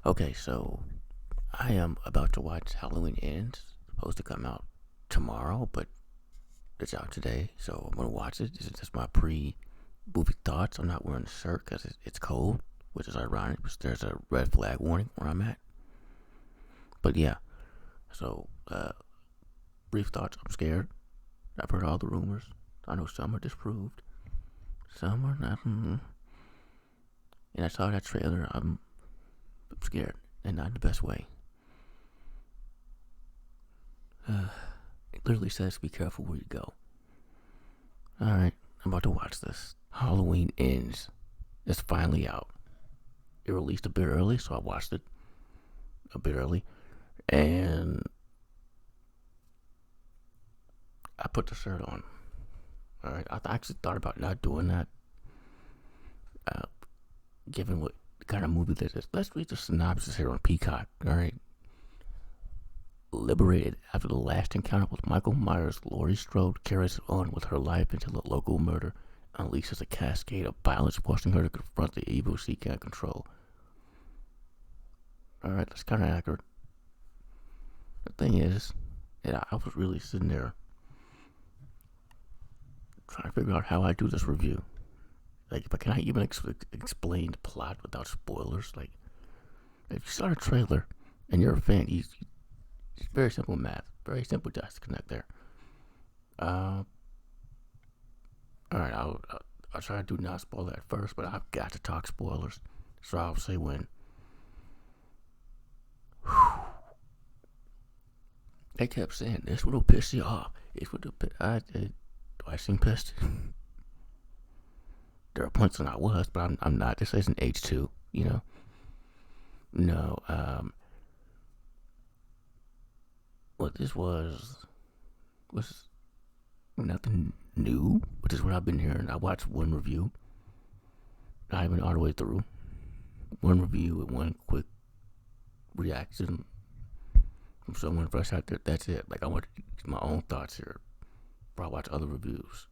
Okay, so I am about to watch Halloween Ends. It's supposed to come out tomorrow, but it's out today, so I'm gonna watch it. This is just my pre-movie thoughts. I'm not wearing a shirt because it's cold, which is ironic because there's a red flag warning where I'm at. But yeah, so brief thoughts. I'm scared. I've heard all the rumors. I know some are disproved, some are not. And I saw that trailer. I'm scared, and not in the best way. It literally says, "Be careful where you go." All right, I'm about to watch this. Halloween Ends. It's finally out. It released a bit early, so I watched it a bit early, and I put the shirt on. All right, I actually thought about not doing that, uh, given what kind of movie this is. Let's read the synopsis here on Peacock. All right. Liberated after the last encounter with Michael Myers, Laurie Strode carries on with her life until a local murder unleashes a cascade of violence, forcing her to confront the evil she can't control. Alright, that's kind of accurate. The thing is, I was really sitting there trying to figure out how I do this review. Like, but can I even explain the plot without spoilers? Like, if you saw the trailer and you're a fan, it's very simple math. Very simple disconnect there. All right, I'll try to do not spoil that first, but I've got to talk spoilers, so I'll say when. They kept saying this will piss you off. It would. Do I seem pissed? There are points when I was, but I'm not. This isn't H2, you know. No. What this was nothing new, which is what I've been hearing. I watched one review, not even all the way through. One review and one quick reaction from someone fresh out there. That's it. Like, I want to get my own thoughts here before I watch other reviews.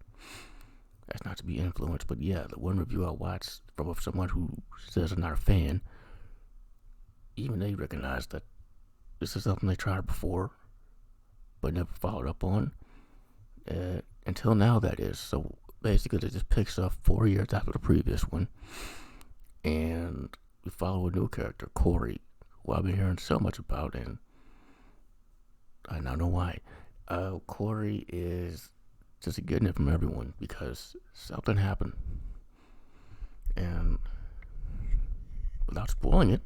That's not to be influenced, but yeah, the one review I watched from someone who says they're not a fan, even they recognize that this is something they tried before, but never followed up on. Until now, that is. So basically, it just picks up 4 years after the previous one, and we follow a new character, Corey, who I've been hearing so much about, and I now know why. Corey is just getting it from everyone because something happened, and without spoiling it,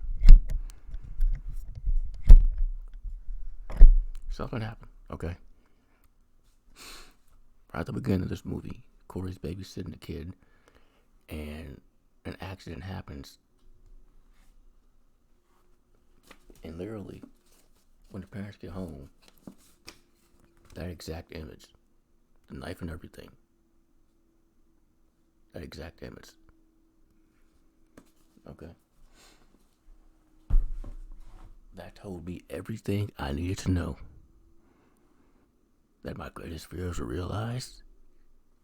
something happened. Okay. Right at the beginning of this movie, Corey's babysitting a kid, and an accident happens. And literally, when the parents get home, that exact image, the knife and everything, that exact image. Okay. That told me everything I needed to know. That my greatest fears were realized.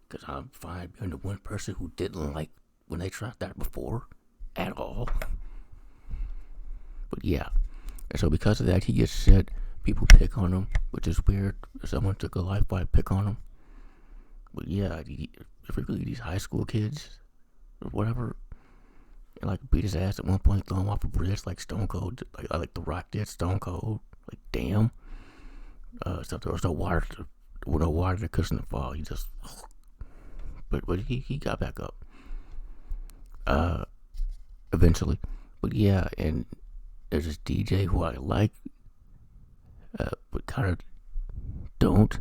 Because I'm fine being the one person who didn't like when they tried that before. At all. But yeah. And so because of that, he gets sick. People pick on him, which is weird. Someone took a life, why pick on him? But yeah, particularly these high school kids, or whatever, and like beat his ass at one point, throw him off a bridge like Stone Cold, like The Rock did Stone Cold. Like, damn. Except there was no water to cushion the fall. He just, but he got back up. Eventually, but yeah, and there's this DJ who I like, but kind of don't.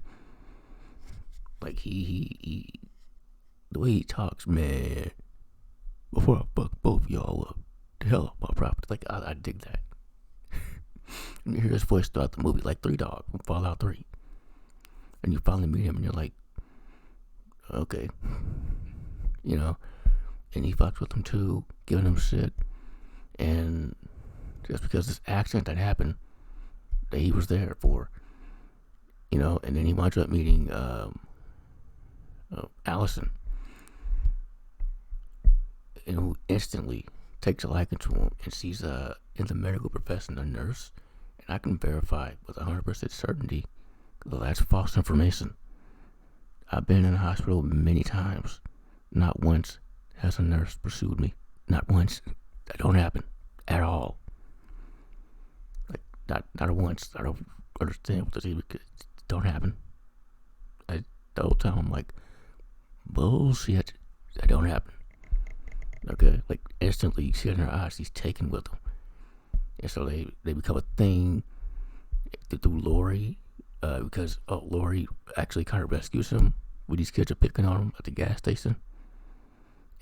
Like he the way he talks, man. Before I fuck both of y'all up, the hell off my property. Like, I dig that. And you hear his voice throughout the movie, like 3 Dog from Fallout 3. And you finally meet him, and you're like, okay, you know. And he fucks with him too, giving him shit. And just because this accident that happened, that he was there for, you know. And then he winds up meeting Allison, and who instantly takes a liking to him and sees in the medical profession, a nurse, and I can verify with 100% certainty that that's false information. I've been in the hospital many times. Not once has a nurse pursued me. Not once. That don't happen at all. Like, not once. I don't understand what this even don't happen. The whole time I'm like, bullshit. That don't happen. Okay? Like, instantly you see it in her eyes, she's taken with them. And so they become a thing through Laurie, because Laurie actually kind of rescues him when these kids are picking on him at the gas station.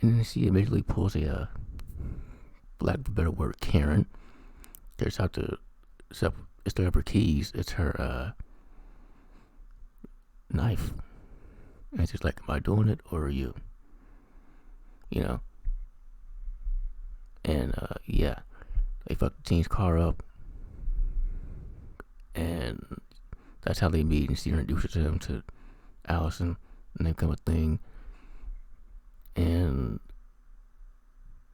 And then she immediately pulls a, lack of a better word, Karen. Turns out instead of her keys, it's her knife. And she's like, am I doing it or are you? You know? And yeah, they fuck the teen's car up. And that's how they meet, and she introduces him to Allison, and they become a thing. And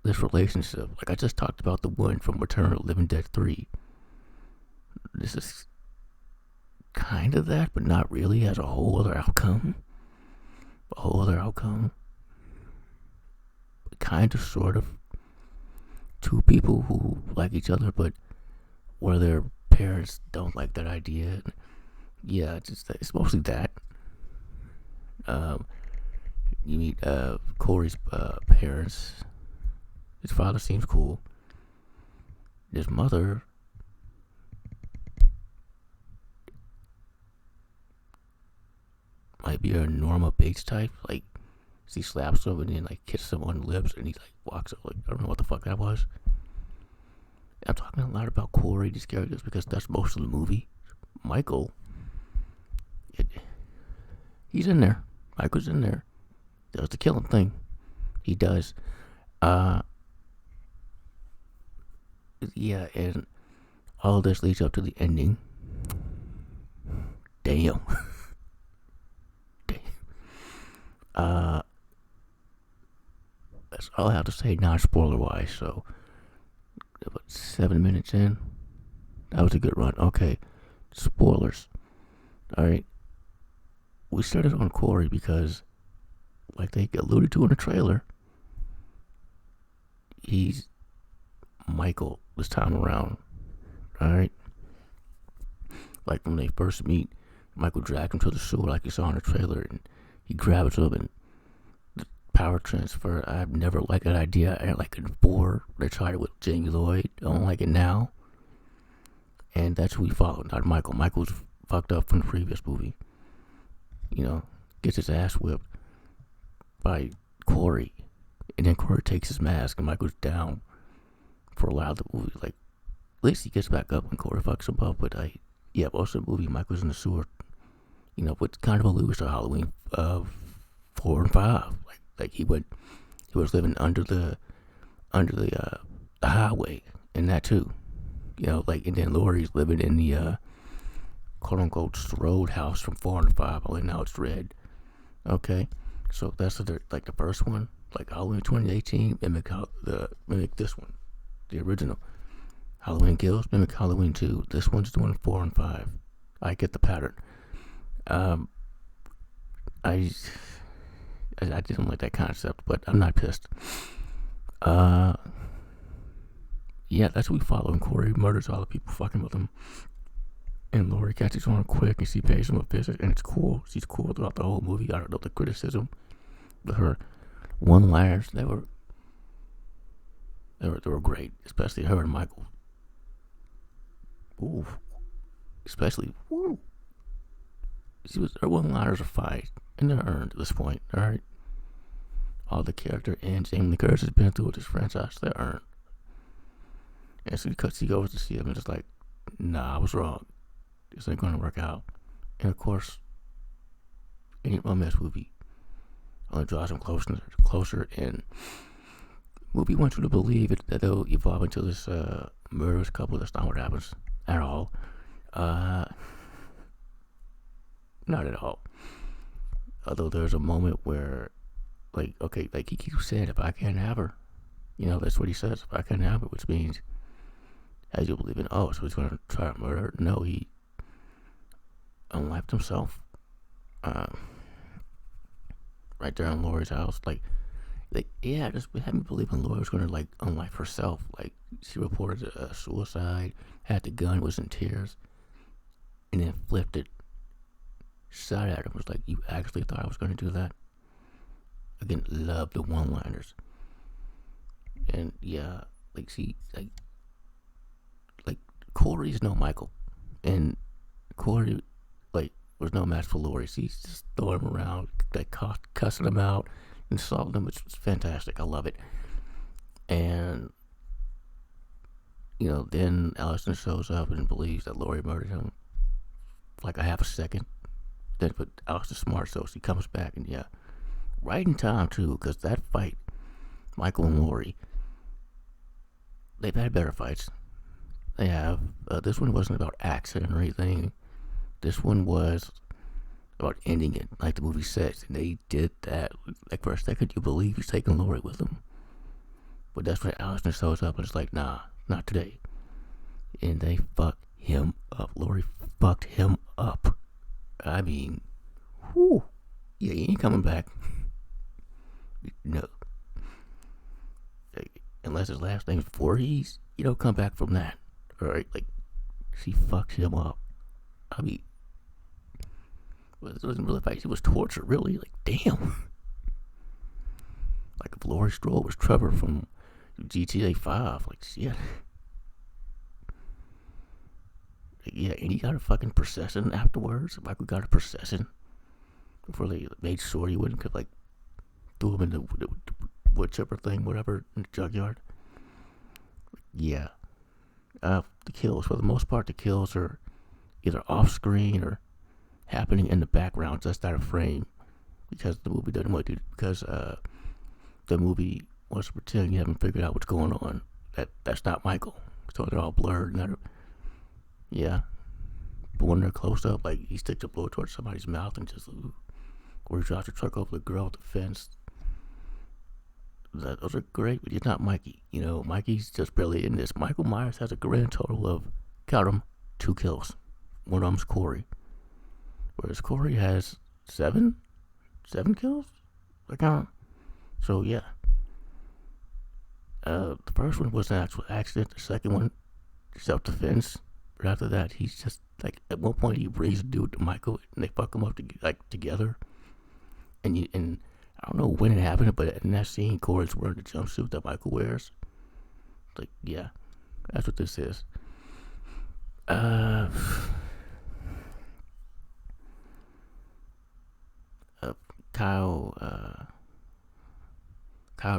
this relationship, like I just talked about the one from Return of the Living Dead 3. This is kind of that, but not really. It has a whole other outcome. Kind of, sort of. Two people who like each other, but where their parents don't like that idea. Yeah, it's mostly that. You meet Corey's parents. His father seems cool. His mother might be a Norma Bates type. Like, she slaps him and then like kisses him on the lips, and he like walks up. Like, I don't know what the fuck that was. I'm talking a lot about Corey, these characters, because that's most of the movie. Michael, he's in there. Michael's in there. Does the killing thing. He does. Yeah, and all of this leads up to the ending. Damn. That's all I have to say, non-spoiler wise. So, about 7 minutes in, that was a good run. Okay, spoilers. All right, we started on Corey because, like they alluded to in the trailer, he's Michael this time around. All right, like when they first meet, Michael dragged him to the sewer like you saw in the trailer, and he grabs him and the power transfer. I've never liked that idea. I didn't like it before. They tried it with Jamie Lloyd. I don't like it now. And that's who we followed, not Michael. Michael's fucked up from the previous movie. You know, gets his ass whipped by Corey. And then Corey takes his mask and Michael's down for a lot of the movie. Like, at least he gets back up when Corey fucks him up. But yeah, most of the movie, Michael's in the sewer. You know, but kind of alludes to Halloween 4 and 5. Like he was living under the highway, and that too. You know, like, and then Laurie's living in the quote unquote road house from 4 and 5. Only now it's red. Okay, so that's the first one. Like Halloween 2018 mimic this one, the original. Halloween Kills mimic Halloween 2. This one's doing 4 and 5. I get the pattern. I didn't like that concept, but I'm not pissed. Yeah, that's what we follow. And Corey murders all the people fucking with him. And Laurie catches on quick, and she pays him a visit, and it's cool. She's cool throughout the whole movie. I don't know the criticism, but her one-liners, they were great, especially her and Michael. Ooh, especially her one-liners are fine, and they're earned at this point. All right, all the character and Jamie Lee Curtis has been through with this franchise, they're earned. And so because she goes to see him and just like, nah, I was wrong. This ain't gonna work out. And of course, any romance movie only draws them closer. And movie wants you to believe that they'll evolve into this murderous couple. That's not what happens at all. Not at all. Although there's a moment where, like, okay, like he keeps saying, if I can't have her, you know, that's what he says. If I can't have her, which means As you believe in, oh, so he's going to try to murder her? No, he unlived himself. Right there in Laurie's house. Like, yeah, just had me believing Laurie was going to, like, unlife herself. Like, she reported a suicide, had the gun, was in tears, and then flipped it, shot at him. Was like, you actually thought I was going to do that? Again, love the one-liners. And, yeah, like, see, like Corey's no Michael. And Corey, like, was no match for Laurie. She's just throwing him around, like, cussing him out, insulting him, which was fantastic. I love it. And, you know, then Allison shows up and believes that Laurie murdered him for like a half a second. Then, but Allison's smart, so she comes back, and yeah, right in time too, because that fight, Michael and Laurie, they've had better fights. They have. This one wasn't about accident or anything. This one was about ending it, like the movie says, and they did that. Like, for a second, you believe he's taking Laurie with him, but that's when Allison shows up and it's like, nah, not today. And they fucked him up. Laurie fucked him up. I mean, whew. Yeah, he ain't coming back. No. Unless his last name's Voorhees, you don't come back from that. Alright, like, she fucked him up. I mean, it wasn't really fight, it was torture, really. Like, damn. Like, if Laurie Strode was Trevor from GTA 5, like, shit. Yeah, and he got a fucking procession afterwards. Michael got a procession before they made sure he wouldn't, like, threw him in the wood chipper thing, whatever, in the junkyard. Yeah. The kills, for the most part, the kills are either off screen or happening in the background, just out of frame, because the movie doesn't want to, because the movie wants to pretend you haven't figured out what's going on. That's not Michael, so they're all blurred. Yeah, but when they're close up, like, he sticks a blowtorch to somebody's mouth and just, or he drives the truck over the girl at the fence. Those are great, but he's not Mikey. You know, Mikey's just barely in this. Michael Myers has a grand total of, count them, 2 kills. One of them's Corey. Whereas Corey has 7 kills? I count. So, yeah. The first one was an actual accident. The second one, self-defense. But after that, he's just, like, at one point he brings a dude to Michael, and they fuck him up together. And I don't know when it happened, but in that scene, Corey's wearing the jumpsuit that Michael wears. Like, yeah, that's what this is. Kyle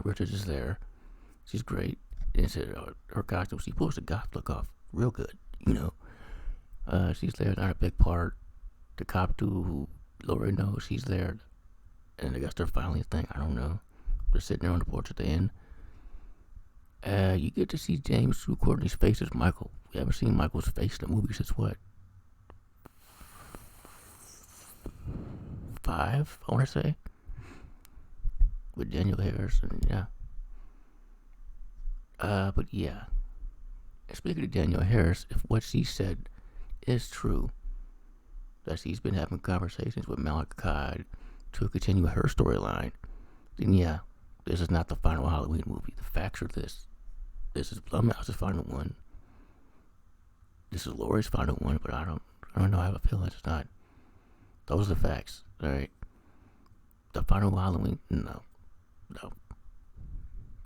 Richards is there. She's great. And her costume, she pulls the goth look off real good, you know. She's there, not a big part. The cop who Laurie knows, she's there. And I guess they're finally a thing. I don't know. They're sitting there on the porch at the end. You get to see James True Courtney's face as Michael. We haven't seen Michael's face in the movie since what? 5, I want to say. With Daniel Harrison, yeah. But yeah. Speaking of Daniel Harris, if what she said is true, that she's been having conversations with Malachi to continue her storyline, then yeah, this is not the final Halloween movie. The facts are this. This is Blumhouse's final one. This is Laurie's final one, but I don't know. I have a feeling it's not. Those are the facts, alright? The final Halloween, no.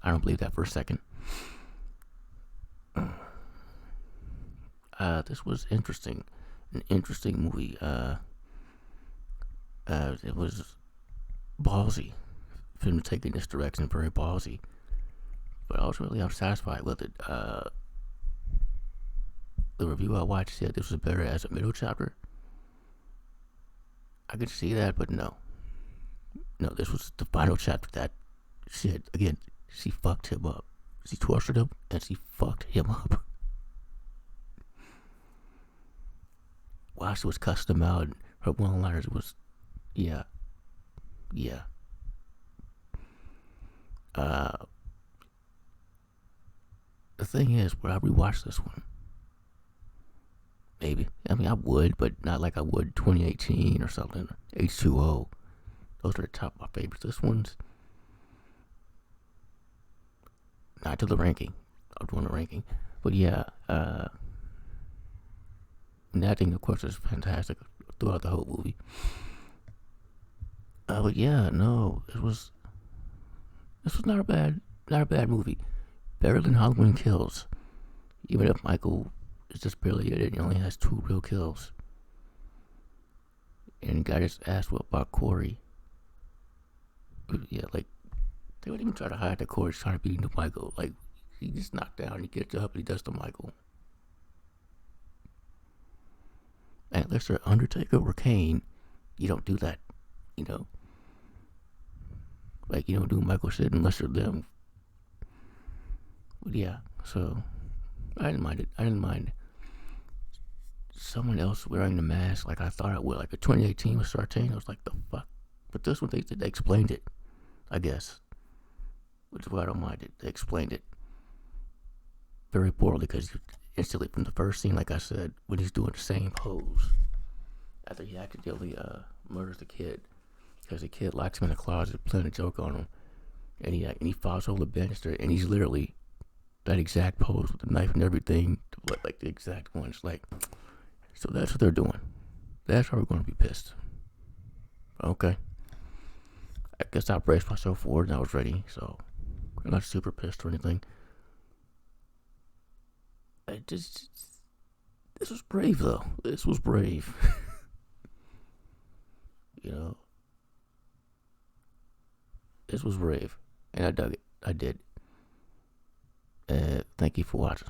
I don't believe that for a second. This was interesting. An interesting movie. It was ballsy. Film taking this direction, very ballsy. But I was really unsatisfied with it. The review I watched said this was better as a middle chapter. I could see that, but no. No, this was the final chapter. That shit, again, she fucked him up. She tortured him, and she fucked him up. While she was cussing him out, and her one-liners was, yeah. The thing is, when I rewatched this one, I mean, I would, but not like I would 2018 or something. H2O. Those are the top of my favorites. This one's not to the ranking. I'm doing a ranking. But yeah, and acting, of course, is fantastic throughout the whole movie. But yeah, no, this was not a bad movie. Better than Halloween Kills. Even if Michael is just barely in it, he only has 2 real kills. And guy just asked what about Corey. Yeah, like they wouldn't even try to hide that Corey's trying to beat into Michael. Like he gets knocked down, he gets up, and he does to Michael. And unless they're Undertaker or Kane, you don't do that. You know, like you don't do Michael shit unless you're them. But yeah, so I didn't mind it. I didn't mind someone else wearing the mask like I thought I would. Like a 2018 with Sartain, I was like, the fuck. But this one, they explained it, I guess. Which is why I don't mind it. They explained it very poorly because instantly from the first scene, like I said, when he's doing the same pose after he accidentally murders the kid because the kid locks him in the closet playing a joke on him, and he falls over the banister, and he's literally that exact pose with the knife and everything, like the exact one. It's like, so that's what they're doing. That's how we're going to be pissed. Okay. I guess I braced myself forward and I was ready, so I'm not super pissed or anything. This was brave though. This was brave. you know, this was brave, and I dug it. I did. Thank you for watching.